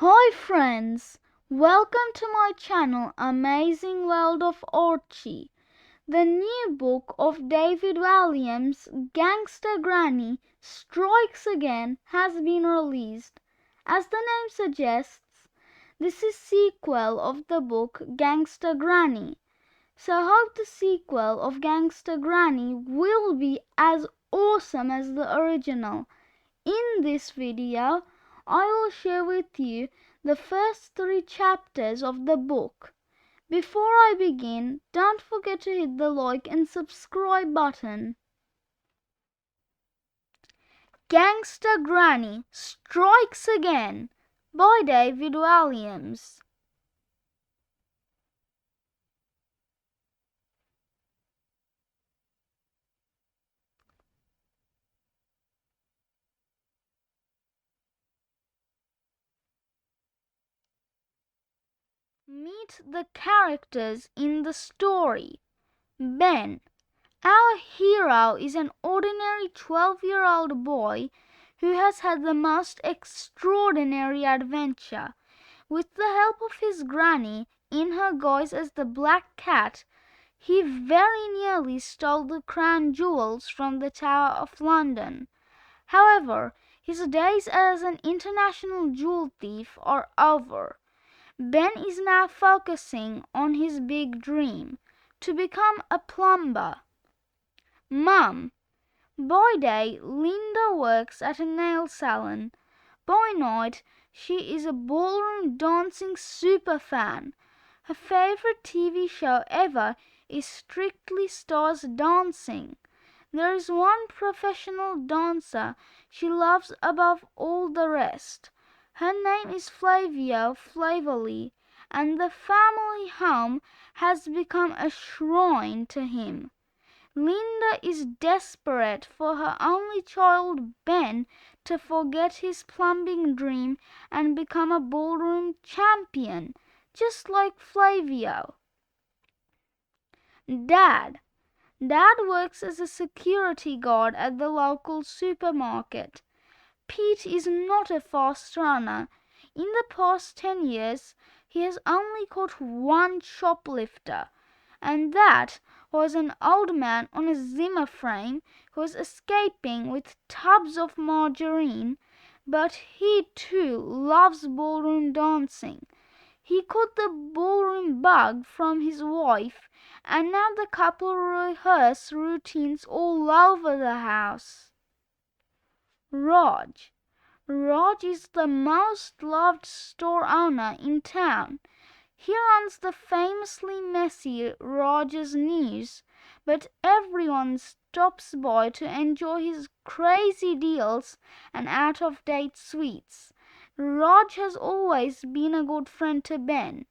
Hi friends, welcome to my channel Amazing World of Archie. The new book of David Walliams, Gangsta Granny, Strikes Again has been released. As the name suggests, this is sequel of the book Gangsta Granny. So hope the sequel of Gangsta Granny will be as awesome as the original. In this video, I will share with you the first 3 chapters of the book. Before I begin, don't forget to hit the like and subscribe button. Gangsta Granny Strikes Again by David Walliams. Meet the characters in the story. Ben. Our hero is an ordinary 12-year-old boy who has had the most extraordinary adventure. With the help of his granny, in her guise as the Black Cat, he very nearly stole the crown jewels from the Tower of London. However, his days as an international jewel thief are over. Ben is now focusing on his big dream, to become a plumber. Mum. By day, Linda works at a nail salon. By night, she is a ballroom dancing superfan. Her favorite TV show ever is Strictly Stars Dancing. There is one professional dancer she loves above all the rest. Her name is Flavio Flavolli, and the family home has become a shrine to him. Linda is desperate for her only child Ben to forget his plumbing dream and become a ballroom champion, just like Flavio. Dad. Dad works as a security guard at the local supermarket. Pete is not a fast runner. In the past 10 years, he has only caught one shoplifter, and that was an old man on a Zimmer frame who was escaping with tubs of margarine, but he too loves ballroom dancing. He caught the ballroom bug from his wife, and now the couple rehearse routines all over the house. Raj. Raj is the most loved store owner in town. He runs the famously messy Raj's News, but everyone stops by to enjoy his crazy deals and out-of-date sweets. Raj has always been a good friend to Ben.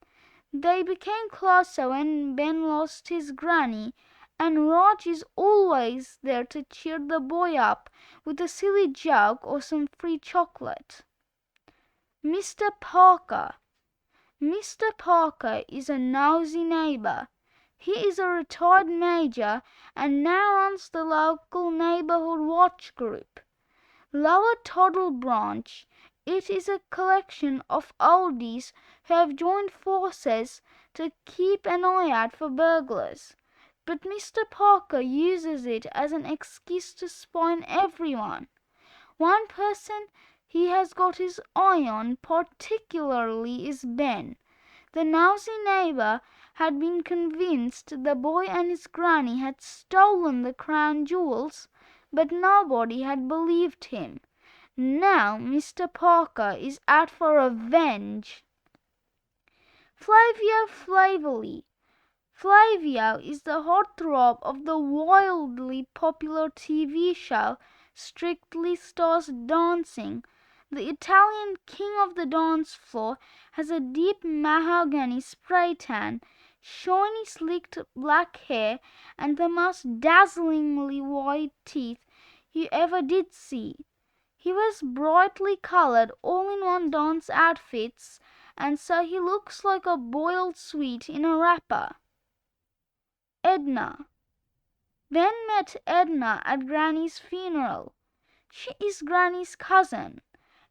They became closer when Ben lost his granny, and Raj is always there to cheer the boy up with a silly joke or some free chocolate. Mr. Parker. Mr. Parker is a nosy neighbor. He is a retired major and now runs the local neighborhood watch group. Lower Puddle branch. It is a collection of oldies who have joined forces to keep an eye out for burglars. But Mr. Parker uses it as an excuse to spy on everyone. One person he has got his eye on particularly is Ben. The nosy neighbor had been convinced the boy and his granny had stolen the crown jewels, but nobody had believed him. Now Mr. Parker is out for revenge. Flavio Flavolli. Flavio is the heartthrob of the wildly popular TV show Strictly Stars Dancing. The Italian king of the dance floor has a deep mahogany spray tan, shiny slicked black hair, and the most dazzlingly white teeth you ever did see. He wears brightly colored all-in-one dance outfits, and so he looks like a boiled sweet in a wrapper. Edna. Ben met Edna at Granny's funeral. She is Granny's cousin.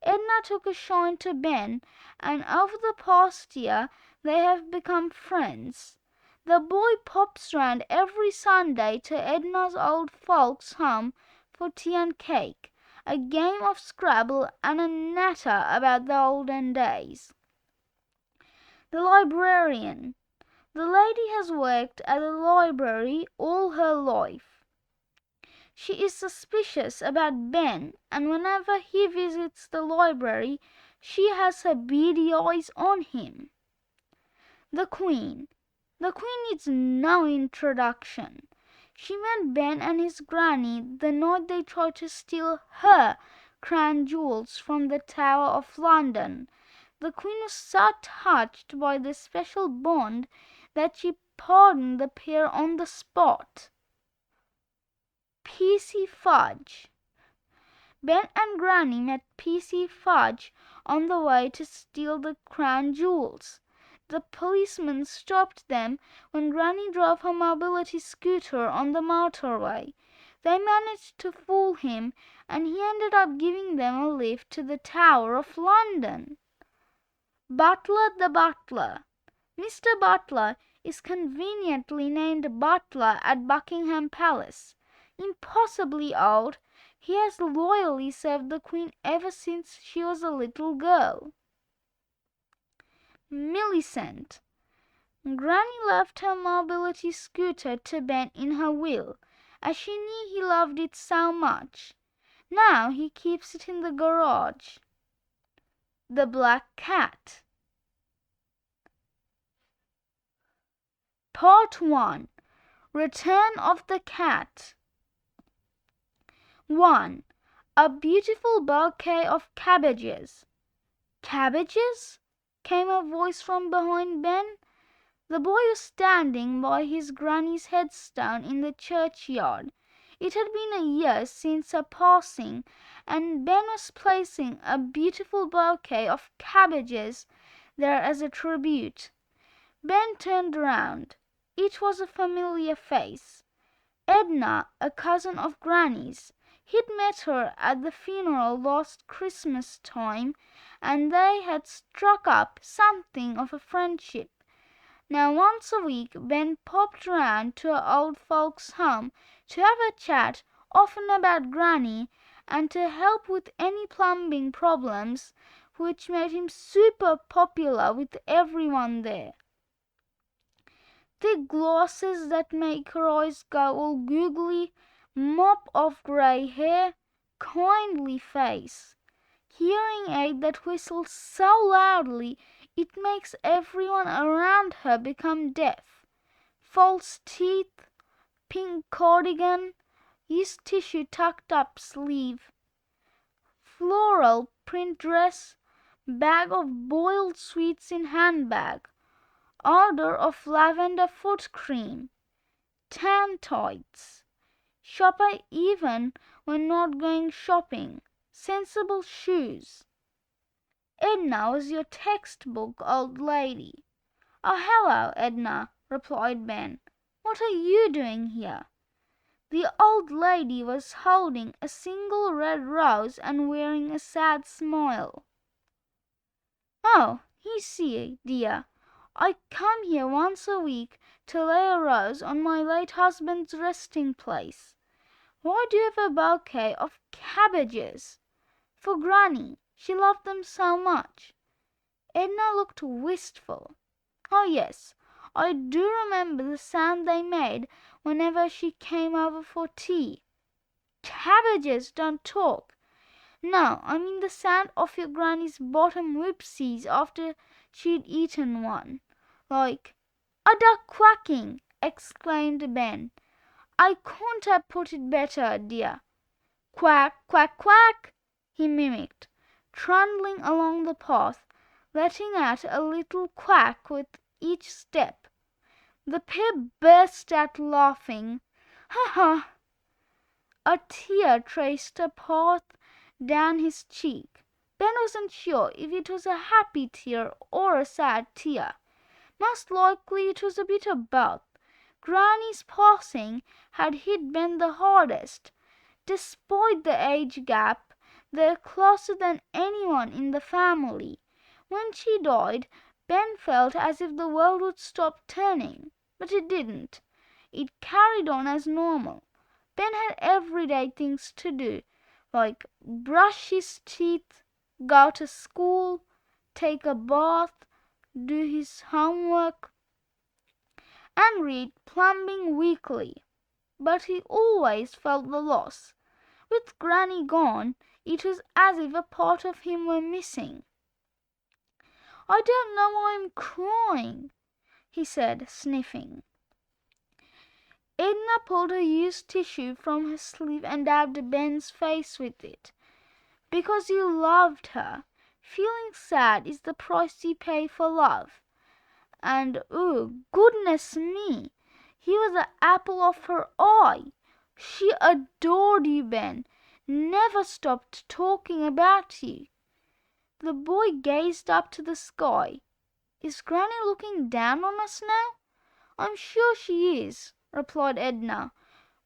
Edna took a shine to Ben, and over the past year they have become friends. The boy pops round every Sunday to Edna's old folks' home for tea and cake, a game of Scrabble, and a natter about the olden days. The librarian. The lady has worked at the library all her life. She is suspicious about Ben, and whenever he visits the library, she has her beady eyes on him. The Queen. The Queen needs no introduction. She met Ben and his granny the night they tried to steal her crown jewels from the Tower of London. The Queen was so touched by the special bond that she pardoned the pair on the spot. P.C. Fudge. Ben and Granny met P.C. Fudge on the way to steal the crown jewels. The policeman stopped them when Granny drove her mobility scooter on the motorway. They managed to fool him, and he ended up giving them a lift to the Tower of London. Butler the Butler. Mr. Butler is conveniently named Butler at Buckingham Palace. Impossibly old, he has loyally served the Queen ever since she was a little girl. Millicent. Granny left her mobility scooter to Ben in her will, as she knew he loved it so much. Now he keeps it in the garage. The Black Cat. Part 1. Return of the Cat. 1. A beautiful bouquet of cabbages. Cabbages? Came a voice from behind Ben. The boy was standing by his granny's headstone in the churchyard. It had been a year since her passing, and Ben was placing a beautiful bouquet of cabbages there as a tribute. Ben turned round. It was a familiar face. Edna, a cousin of Granny's. He'd met her at the funeral last Christmas time, and they had struck up something of a friendship. Now once a week Ben popped round to her old folks' home to have a chat, often about Granny, and to help with any plumbing problems, which made him super popular with everyone there. Thick glasses that make her eyes go all googly, mop of grey hair, kindly face. Hearing aid that whistles so loudly it makes everyone around her become deaf. False teeth, pink cardigan, used tissue tucked up sleeve. Floral print dress, bag of boiled sweets in handbag. Odor of lavender foot cream. Tan tights. Shopper even when not going shopping. Sensible shoes. Edna was your textbook old lady. Oh, hello, Edna, replied Ben. What are you doing here? The old lady was holding a single red rose and wearing a sad smile. Oh, you see, dear, I come here once a week to lay a rose on my late husband's resting place. Why do you have a bouquet of cabbages? For Granny. She loved them so much. Edna looked wistful. Oh yes, I do remember the sound they made whenever she came over for tea. Cabbages don't talk. No, I mean the sound of your Granny's bottom whipsies after she'd eaten one. Like, a duck quacking, exclaimed Ben. I couldn't have put it better, dear. Quack, quack, quack, he mimicked, trundling along the path, letting out a little quack with each step. The pair burst out laughing. Ha ha! A tear traced a path down his cheek. Ben wasn't sure if it was a happy tear or a sad tear. Most likely it was a bit of both. Granny's passing had hit Ben the hardest. Despite the age gap, They're closer than anyone in the family. When she died, Ben felt as if the world would stop turning, but it didn't. It carried on as normal. Ben had everyday things to do, like brush his teeth, go to school, take a bath, do his homework, and read Plumbing Weekly. But he always felt the loss. With Granny gone, it was as if a part of him were missing. "I don't know why I'm crying," he said, sniffing. Edna pulled a used tissue from her sleeve and dabbed Ben's face with it. "Because you loved her. Feeling sad is the price you pay for love. And, oh, goodness me, he was the apple of her eye. She adored you, Ben. Never stopped talking about you." The boy gazed up to the sky. "Is Granny looking down on us now?" "I'm sure she is," replied Edna,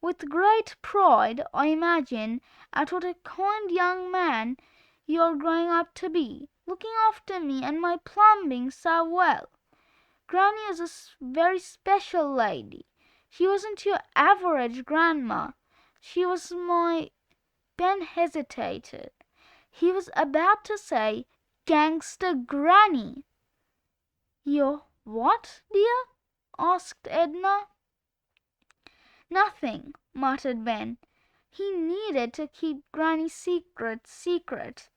with great pride, I imagine, at what a kind young man you are growing up to be, looking after me and my plumbing so well. Granny was a very special lady. She wasn't your average grandma. She was my—" Ben hesitated. He was about to say Gangsta Granny. "Your what, dear?" asked Edna. "Nothing," muttered Ben. He needed to keep Granny's secret secret.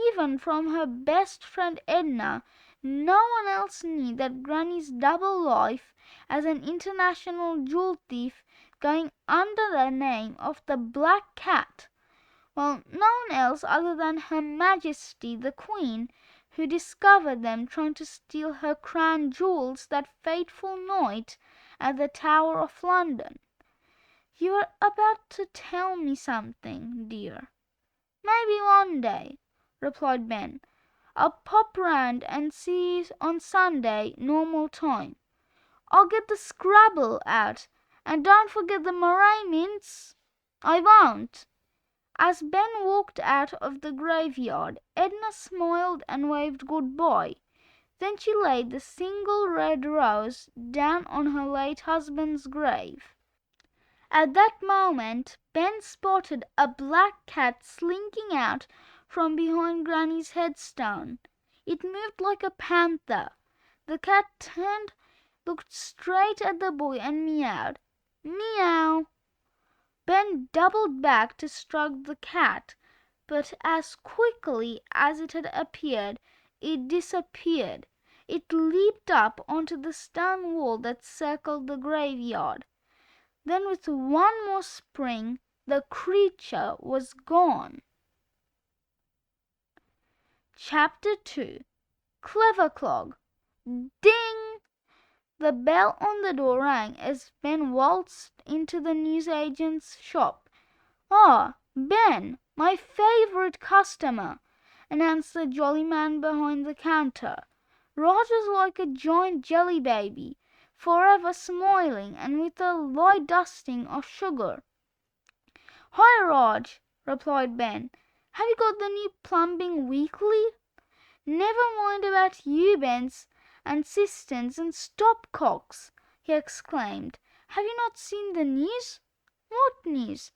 Even from her best friend Edna, no one else knew that Granny's double life as an international jewel thief going under the name of the Black Cat. Well, no one else other than Her Majesty the Queen, who discovered them trying to steal her crown jewels that fateful night at the Tower of London. "You were about to tell me something, dear." "Maybe one day," replied Ben. "I'll pop round and see you on Sunday, normal time. I'll get the Scrabble out, and don't forget the meringue mince." "I won't." As Ben walked out of the graveyard, Edna smiled and waved good-bye. Then she laid the single red rose down on her late husband's grave. At that moment Ben spotted a black cat slinking out from behind Granny's headstone. It moved like a panther. The cat turned, looked straight at the boy and meowed. "Meow." Ben doubled back to stroke the cat, but as quickly as it had appeared, it disappeared. It leaped up onto the stone wall that circled the graveyard. Then with one more spring, the creature was gone. Chapter 2. Clever Clog. Ding! The bell on the door rang as Ben waltzed into the newsagent's shop. "Ah, Ben, my favorite customer," announced the jolly man behind the counter. Roger's like a giant jelly baby, forever smiling and with a light dusting of sugar. "Hi, Rog," replied Ben. "Have you got the new Plumbing Weekly?" "Never mind about you, Bens, and cisterns and stopcocks," he exclaimed. "Have you not seen the news?" "What news?"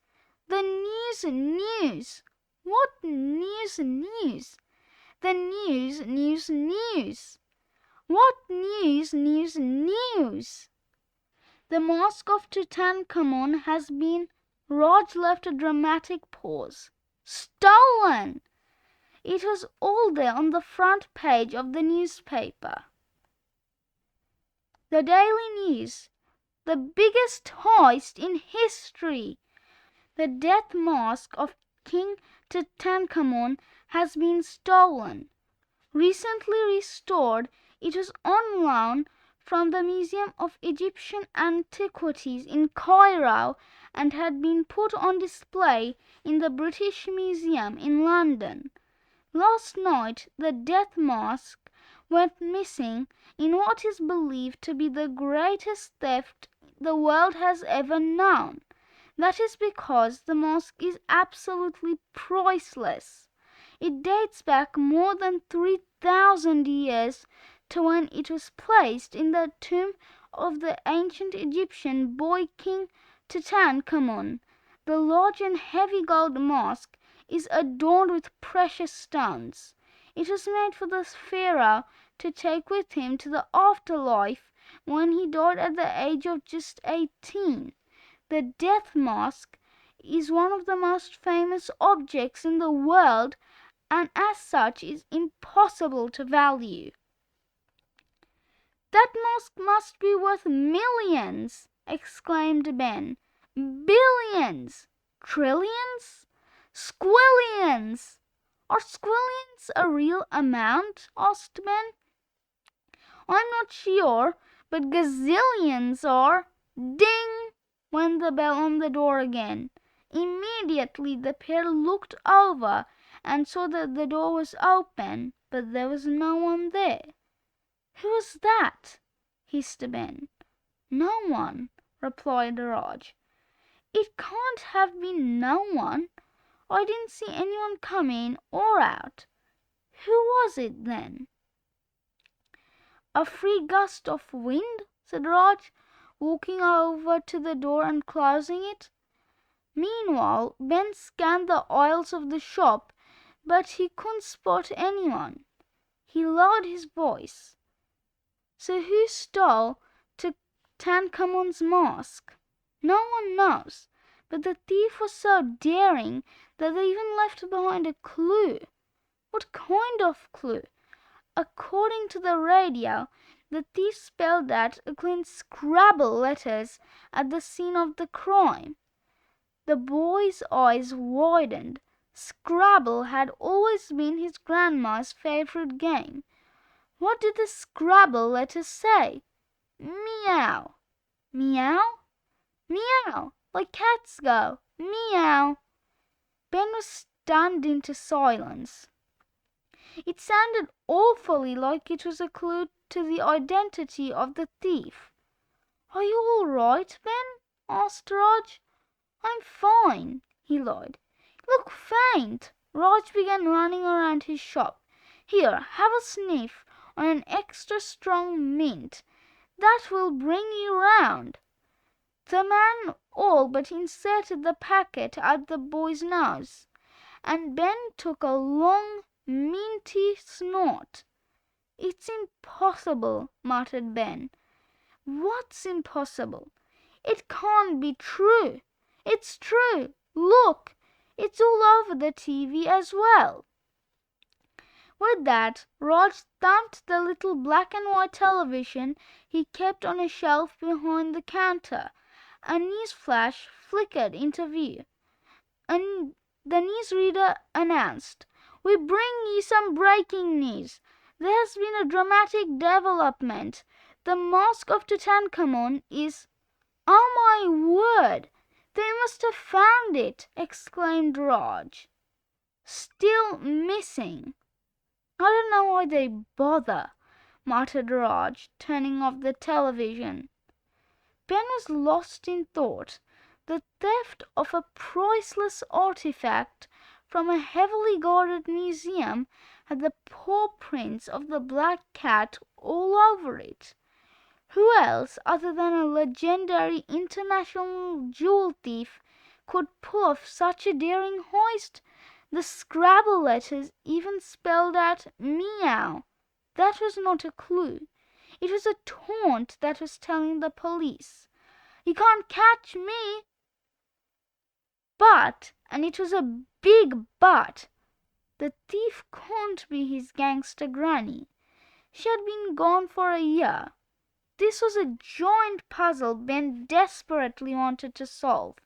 "The news. "What news? "The news. "What news? "The mask of Tutankhamun has been—" Rog left a dramatic pause. "Stolen!" It was all there on the front page of the newspaper. The Daily News. "The biggest heist in history. The death mask of King Tutankhamun has been stolen. Recently restored, it was on loan from the Museum of Egyptian Antiquities in Cairo and had been put on display in the British Museum in London. Last night the death mask went missing in what is believed to be the greatest theft the world has ever known. That is because the mask is absolutely priceless. It dates back more than 3,000 years to when it was placed in the tomb of the ancient Egyptian boy king Tutankhamun. The large and heavy gold mask is adorned with precious stones. It was made for the pharaoh to take with him to the afterlife when he died at the age of just 18. The death mask is one of the most famous objects in the world and as such is impossible to value. "That mask must be worth millions!" exclaimed Ben. "Billions! Trillions! Squillions!" "Are squillions a real amount?" asked Ben. "I'm not sure, but gazillions are." Ding! went the bell on the door again. Immediately the pair looked over and saw that the door was open, but there was no one there. "Who was that?" hissed Ben. "No one," replied Raj. "It can't have been no one. I didn't see anyone come in or out. Who was it then?" "A free gust of wind," said Raj, walking over to the door and closing it. Meanwhile Ben scanned the aisles of the shop, but he couldn't spot anyone. He lowered his voice. "So who stole Tutankhamun's mask?" "No one knows, but the thief was so daring that they even left behind a clue." "What kind of clue?" "According to the radio, the thief spelled out clean Scrabble letters at the scene of the crime." The boy's eyes widened. Scrabble had always been his grandma's favorite game. "What did the Scrabble letters say?" "Meow." "Meow?" "Meow, like cats go. Meow." Ben was stunned into silence. It sounded awfully like it was a clue to the identity of the thief. "Are you all right, Ben?" asked Raj. "I'm fine," he lied. "You look faint." Raj began running around his shop. "Here, have a sniff on an extra strong mint. That will bring you round." The man all but inserted the packet up the boy's nose, and Ben took a long, minty snort. "It's impossible," muttered Ben. "What's impossible?" "It can't be true." "It's true. Look, it's all over the TV as well." With that, Raj thumped the little black and white television he kept on a shelf behind the counter. A news flash flickered into view. And the newsreader announced, "We bring you some breaking news. There has been a dramatic development. The mask of Tutankhamun is—" "Oh my word! They must have found it!" exclaimed Raj. "Still missing." "I don't know why they bother," muttered Raj, turning off the television. Ben was lost in thought. The theft of a priceless artifact from a heavily guarded museum had the paw prints of the black cat all over it. Who else other than a legendary international jewel thief could pull off such a daring heist? The Scrabble letters even spelled out meow. That was not a clue. It was a taunt that was telling the police, "You can't catch me." But, and it was a big but, the thief couldn't be his Gangsta Granny. She had been gone for a year. This was a giant puzzle Ben desperately wanted to solve.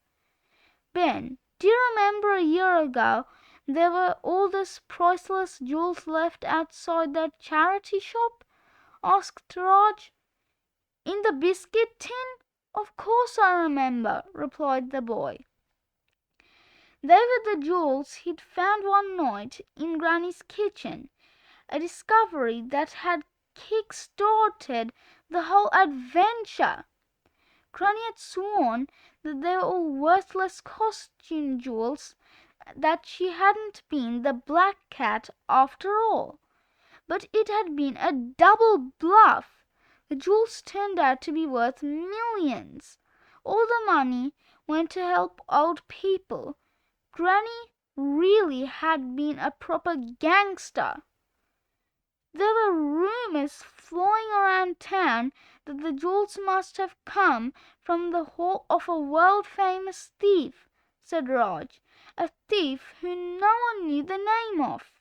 "Ben, do you remember a year ago there were all those priceless jewels left outside that charity shop?" asked Raj. "In the biscuit tin? Of course I remember," replied the boy. "They were the jewels he'd found one night in Granny's kitchen, a discovery that had kick-started the whole adventure." Granny had sworn that they were all worthless costume jewels, that she hadn't been the black cat after all. But it had been a double bluff. The jewels turned out to be worth millions. All the money went to help old people. Granny really had been a proper gangster. There were rumors flying around town that the jewels must have come from the hole of a world-famous thief, said Raj, a thief who no one knew the name of.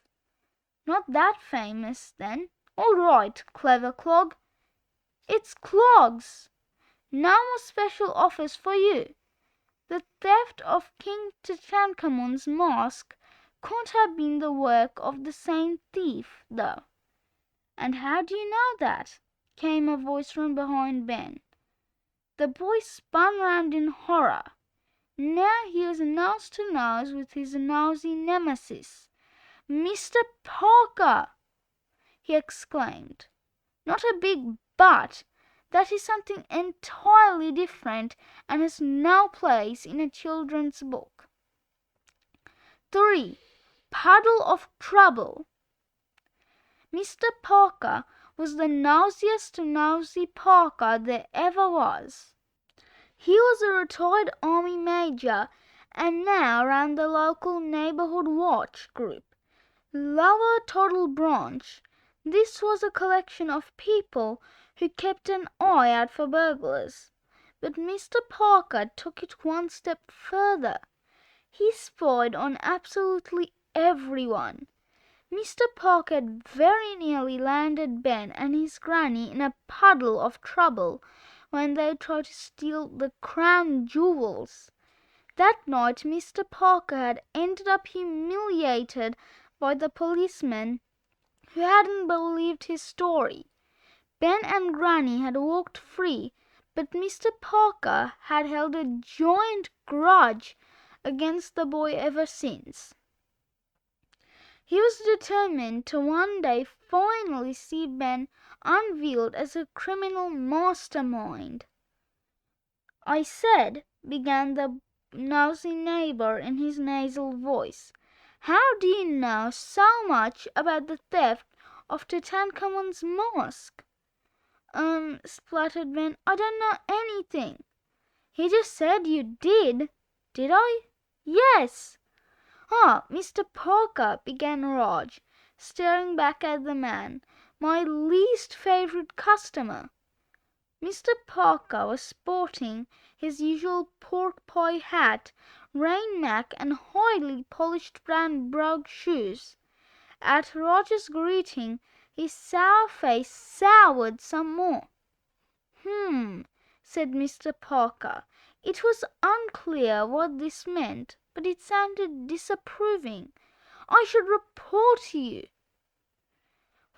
Not that famous, then. All right, clever clog. It's clogs. Now a special office for you. The theft of King Tutankhamun's mask can't have been the work of the same thief, though. And how do you know that? Came a voice from behind Ben. The boy spun round in horror. Now he was nose to nose with his nosy nemesis. "Mr. Parker!" he exclaimed. "Not a big but. That is something entirely different and has no place in a children's book." 3. Puddle of Trouble. Mr. Parker was the nosiest nosy Parker there ever was. He was a retired army major and now ran the local neighborhood watch group, Lower Toddle Branch. This was a collection of people who kept an eye out for burglars. But Mr. Parker took it one step further. He spied on absolutely everyone. Mr. Parker had very nearly landed Ben and his granny in a puddle of trouble when they tried to steal the crown jewels. That night Mr. Parker had ended up humiliated by the policeman who hadn't believed his story. Ben and Granny had walked free, but Mr. Parker had held a giant grudge against the boy ever since. He was determined to one day finally see Ben unveiled as a criminal mastermind. "I said," began the nosy neighbor in his nasal voice, "how do you know so much about the theft of Tutankhamun's mask?" Spluttered Ben, "I don't know anything." "He just said you did." "Did I?" "Yes." "Ah, Mr. Parker," began Raj, staring back at the man, "my least favorite customer." Mr. Parker was sporting his usual pork pie hat, rain mac, and highly polished brown brogue shoes. At Raj's greeting his sour face soured some more. Said Mr. Parker. It was unclear what this meant, but it sounded disapproving. "I should report you."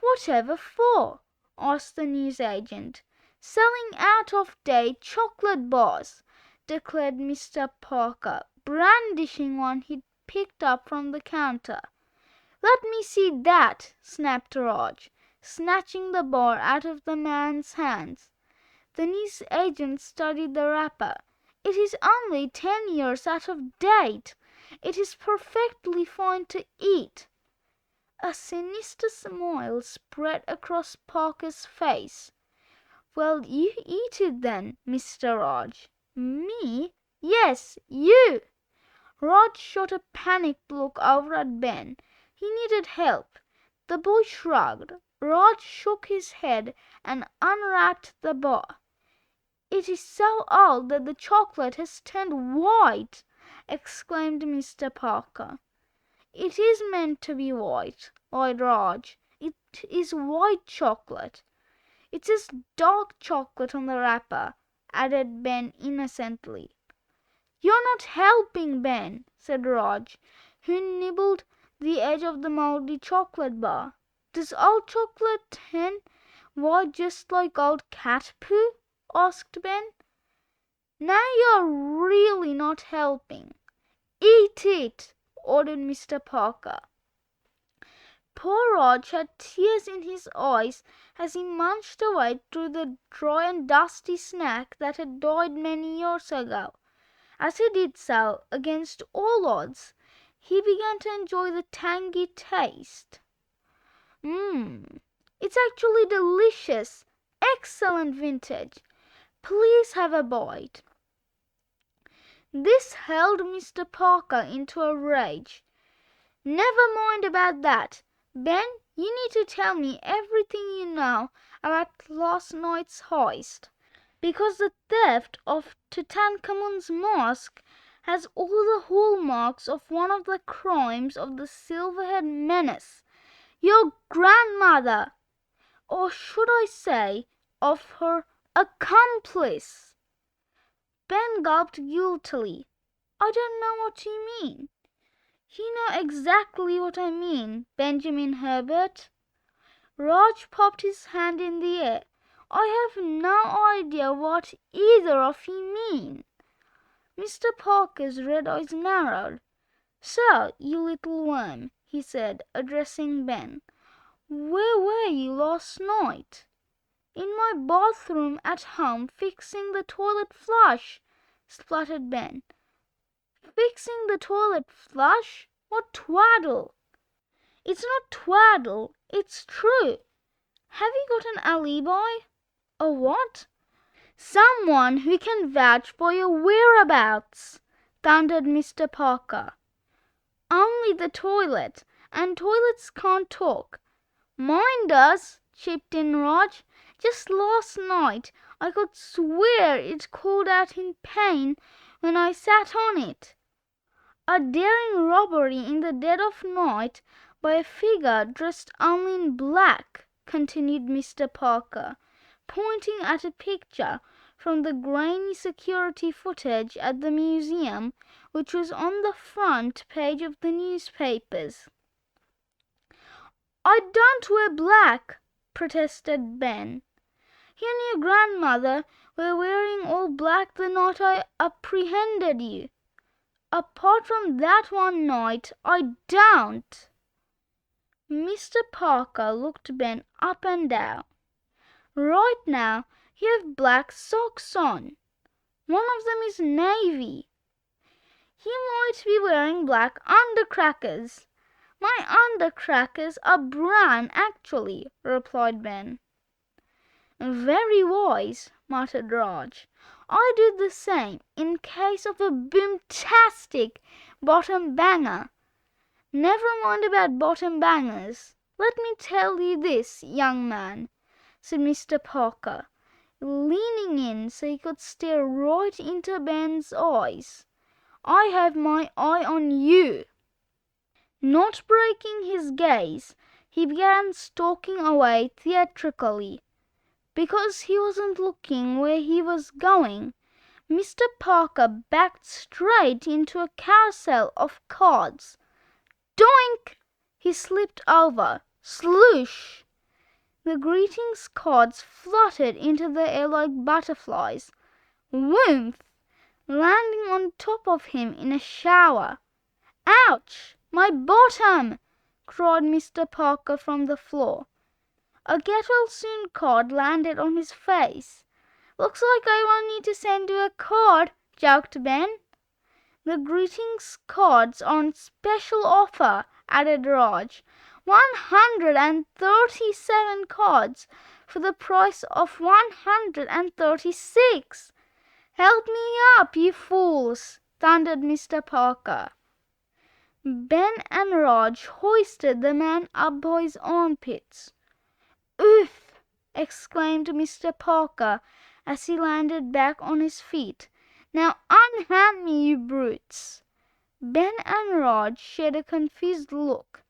"Whatever for?" asked the newsagent. "Selling out-of-date chocolate bars," declared Mr. Parker, brandishing one he'd picked up from the counter. "Let me see that," snapped Raj, snatching the bar out of the man's hands. The newsagent studied the wrapper. "It is only 10 years out of date. It is perfectly fine to eat." A sinister smile spread across Parker's face. "Well, you eat it then, Mr. Raj." "Me?" "Yes, you." Raj shot a panicked look over at Ben. He needed help. The boy shrugged. Raj shook his head and unwrapped the bar. "It is so old that the chocolate has turned white," exclaimed Mr. Parker. "It is meant to be white," lied Raj. "It is white chocolate." "It says dark chocolate on the wrapper," added Ben innocently. "You're not helping, Ben," said Raj, who nibbled the edge of the mouldy chocolate bar. "Does old chocolate turn white just like old cat poo?" asked Ben. "Now you're really not helping." "Eat it," ordered Mr. Parker. Poor Raj had tears in his eyes as he munched away through the dry and dusty snack that had died many years ago. As he did so, against all odds, he began to enjoy the tangy taste. It's actually delicious. Excellent vintage. Please have a bite. This held Mr. Parker into a rage. Never mind about that. Ben, you need to tell me everything you know about last night's heist, because the theft of Tutankhamun's mask has all the hallmarks of one of the crimes of the Silverhead Menace, your grandmother, or should I say, of her accomplice. Ben gulped guiltily. I don't know what you mean. You know exactly what I mean, Benjamin Herbert. Raj popped his hand in the air. I have no idea what either of you mean. Mr. Parker's red eyes narrowed. So, you little worm, he said, addressing Ben, where were you last night? In my bathroom at home, fixing the toilet flush, spluttered Ben. Fixing the toilet flush? What twaddle! It's not twaddle, it's true. Have you got an alibi? A what? Someone who can vouch for your whereabouts, thundered Mr. Parker. Only the toilet, and toilets can't talk. Mine does, chipped in Raj. Just last night I could swear it called out in pain when I sat on it. A daring robbery in the dead of night by a figure dressed only in black, continued Mr. Parker, pointing at a picture from the grainy security footage at the museum, which was on the front page of the newspapers. I don't wear black, protested Ben. You and your grandmother were wearing all black the night I apprehended you. Apart from that one night, I don't. Mr. Parker looked Ben up and down. Right now, you have black socks on. One of them is navy. You might be wearing black undercrackers. My undercrackers are brown, actually, replied Ben. Very wise, muttered Raj. I do the same in case of a boomtastic bottom banger. Never mind about bottom bangers. Let me tell you this, young man, said Mr. Parker, leaning in so he could stare right into Ben's eyes. I have my eye on you. Not breaking his gaze, he began stalking away theatrically. Because he wasn't looking where he was going, Mr. Parker backed straight into a carousel of cards. Doink! He slipped over. Sloosh! The greetings cards fluttered into the air like butterflies. Whoomph! Landing on top of him in a shower. Ouch! My bottom! cried Mr. Parker from the floor. A get-well-soon card landed on his face. Looks like I won't need to send you a card, joked Ben. The greetings cards are on special offer, added Raj. 137 cards for the price of 136. Help me up, you fools, thundered Mr. Parker. Ben and Raj hoisted the man up by his armpits. Oof! exclaimed Mr. Parker as he landed back on his feet. Now unhand me, you brutes! Ben and Raj shared a confused look.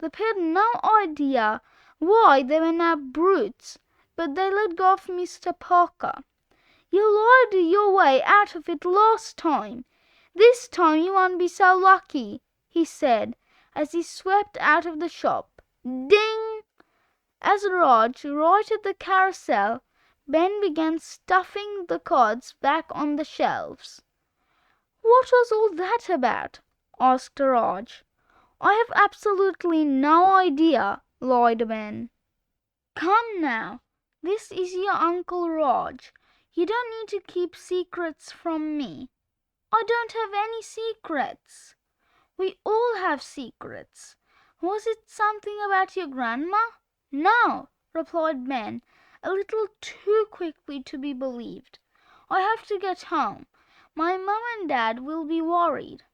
They had no idea why they were now brutes, but they let go of Mr. Parker. You lied your way out of it last time. This time you won't be so lucky, he said as he swept out of the shop. Ding! As Raj righted the carousel, Ben began stuffing the cards back on the shelves. What was all that about? asked Raj. I have absolutely no idea, lied Ben. Come now, this is your Uncle Raj. You don't need to keep secrets from me. I don't have any secrets. We all have secrets. Was it something about your grandma? No, replied Ben, a little too quickly to be believed. I have to get home. My mum and dad will be worried.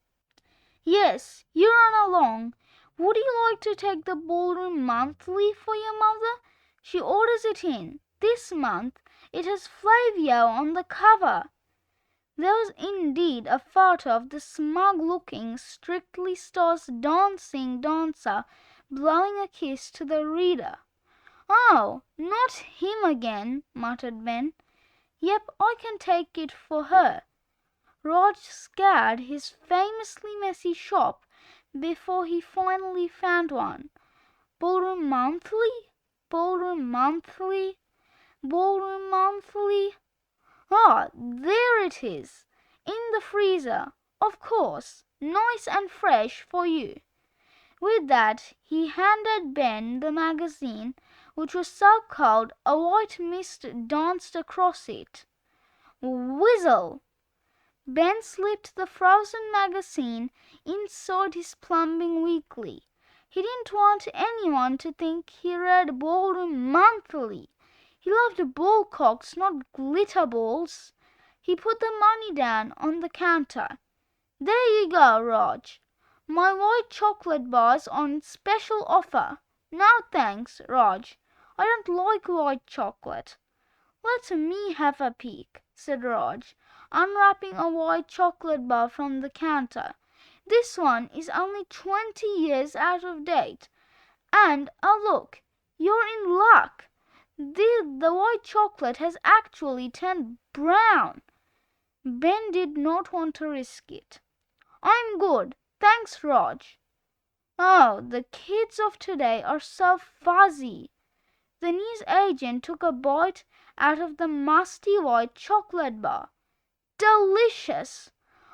Yes, you run along. Would you like to take the ballroom monthly for your mother? She orders it in. This month it has Flavio on the cover. There was indeed a photo of the smug-looking, strictly stars dancing dancer blowing a kiss to the reader. Oh, not him again, muttered Ben. Yep, I can take it for her. Raj scoured his famously messy shop before he finally found one. Ballroom monthly? Ballroom monthly? Ballroom monthly? Ah, there it is, in the freezer, of course, nice and fresh for you. With that, he handed Ben the magazine, which was so cold a white mist danced across it. Whizzle! Ben slipped the frozen magazine inside his plumbing weekly. He didn't want anyone to think he read Ballroom Monthly. He loved ball cocks, not glitter balls. He put the money down on the counter. There you go, Raj. My white chocolate bar's on special offer. No thanks, Raj. I don't like white chocolate. Let me have a peek, said Raj, unwrapping a white chocolate bar from the counter. This one is only 20 years out of date. And, oh look, you're in luck. The white chocolate has actually turned brown. Ben did not want to risk it. I'm good, thanks, Raj. Oh, the kids of today are so fuzzy. The newsagent took a bite out of the musty white chocolate bar. Delicious!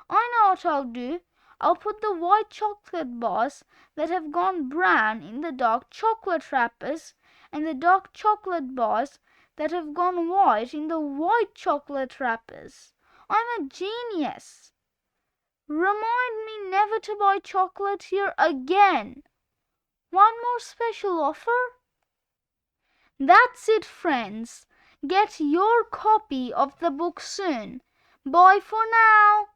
I know what I'll do. I'll put the white chocolate bars that have gone brown in the dark chocolate wrappers, and the dark chocolate bars that have gone white in the white chocolate wrappers. I'm a genius. Remind me never to buy chocolate here again. One more special offer? That's it, friends. Get your copy of the book soon. Bye for now.